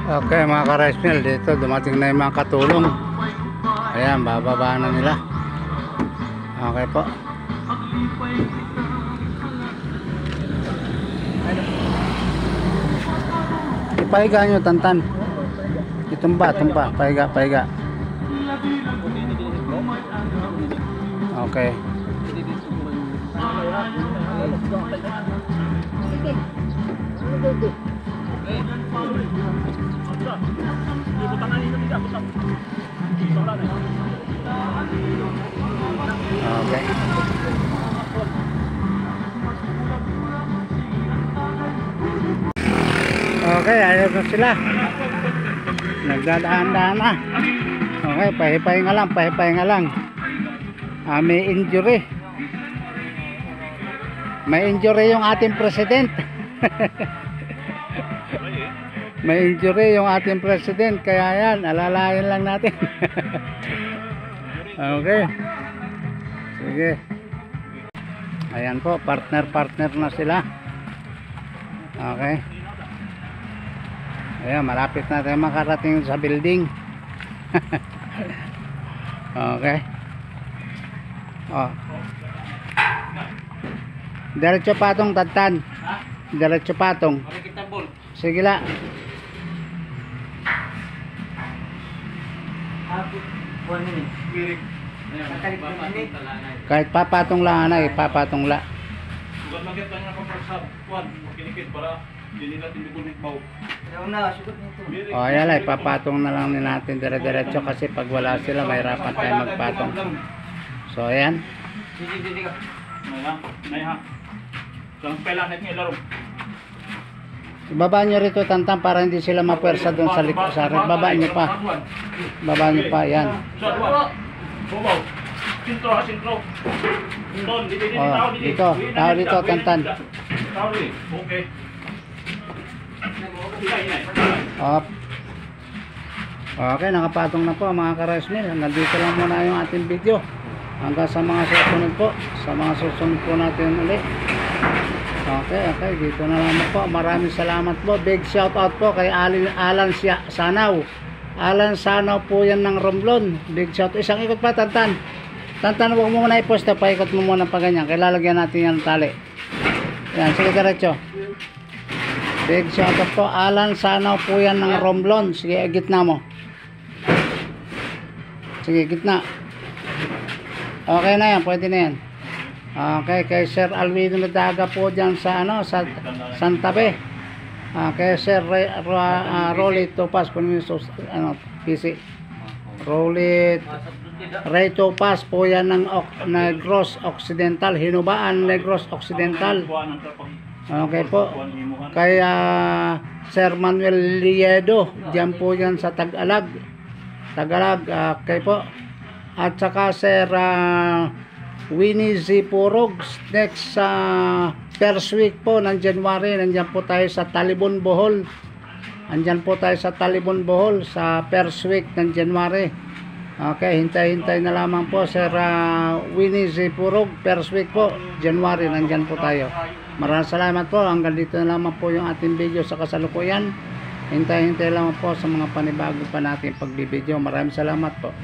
Okay mga ka-rice mill, dito dumating na yung mga katulong. Ayan, bababa na nila. Okay po. Ipahiga nyo, Tantan. Itumba, pahiga. Okay. Okay. Okay, ayos na sila. Nagdadaan-daan na. Okay, pahipahinga lang. May injury. May injury yung ating president. May injury yung ating president, kaya yan, alalayan lang natin. Okay. Sige. Ayan po, partner na sila. Okay. Ayan, malapit na tayo makarating sa building. Okay. Oh. Diretso patong, Tantan. Diretso patong. Sige la. Kahit papatong lang na, papatong la. O ayan lang, papatong na lang natin dire-diretso kasi pag wala sila mahirapan tayo magpatong. So ayan. Ibaba nyo rito, Tantan, para hindi sila mapwersa doon sa likod. Baba nyo pa, yan. Oh, dito, tao dito, Tantan. Okay, nakapatong na po mga ka-rice mill. Hanggang dito lang muna yung ating video. Hanggang sa mga susunod po natin ulit. Okay, dito na lang po. Maraming salamat po. Big shout out po kay Alan Sanaw. Alan Sanaw po yan ng Romblon. Big shout. Isang ikot pa, Tantan. Tantan, huwag mo muna i-post. Paikot mo muna pa ganyan. Kaya lalagyan natin yan tali. Yan, sige diretso. Big shout out po. Alan Sanaw po yan ng Romblon. Sige, gitna mo. Sige, gitna. Okay na yan, pwede na yan. Okay, kay Sir Alvino Nadaga po dyan sa sa Santabe. Kay Sir Rolit Topas po PC. Rolit Ray Topas po yan ng Negros Occidental, Hinubaan Negros Occidental. Okay po. Kay Sir Manuel Liedo dyan po yan sa Tagalag. Okay po. At saka Sir Winnie Z. Purog next sa first week po ng January, nandyan po tayo sa Talibon, Bohol. Andyan po tayo sa Talibon, Bohol sa first week ng January. Okay, hintay na lamang po Sir Winnie Z. Purog, first week po January, nandyan po tayo. Maraming salamat po. Hanggang dito na lamang po yung ating video sa kasalukuyan. Hintay lamang po sa mga panibago pa natin pagbibideo. Maraming salamat po.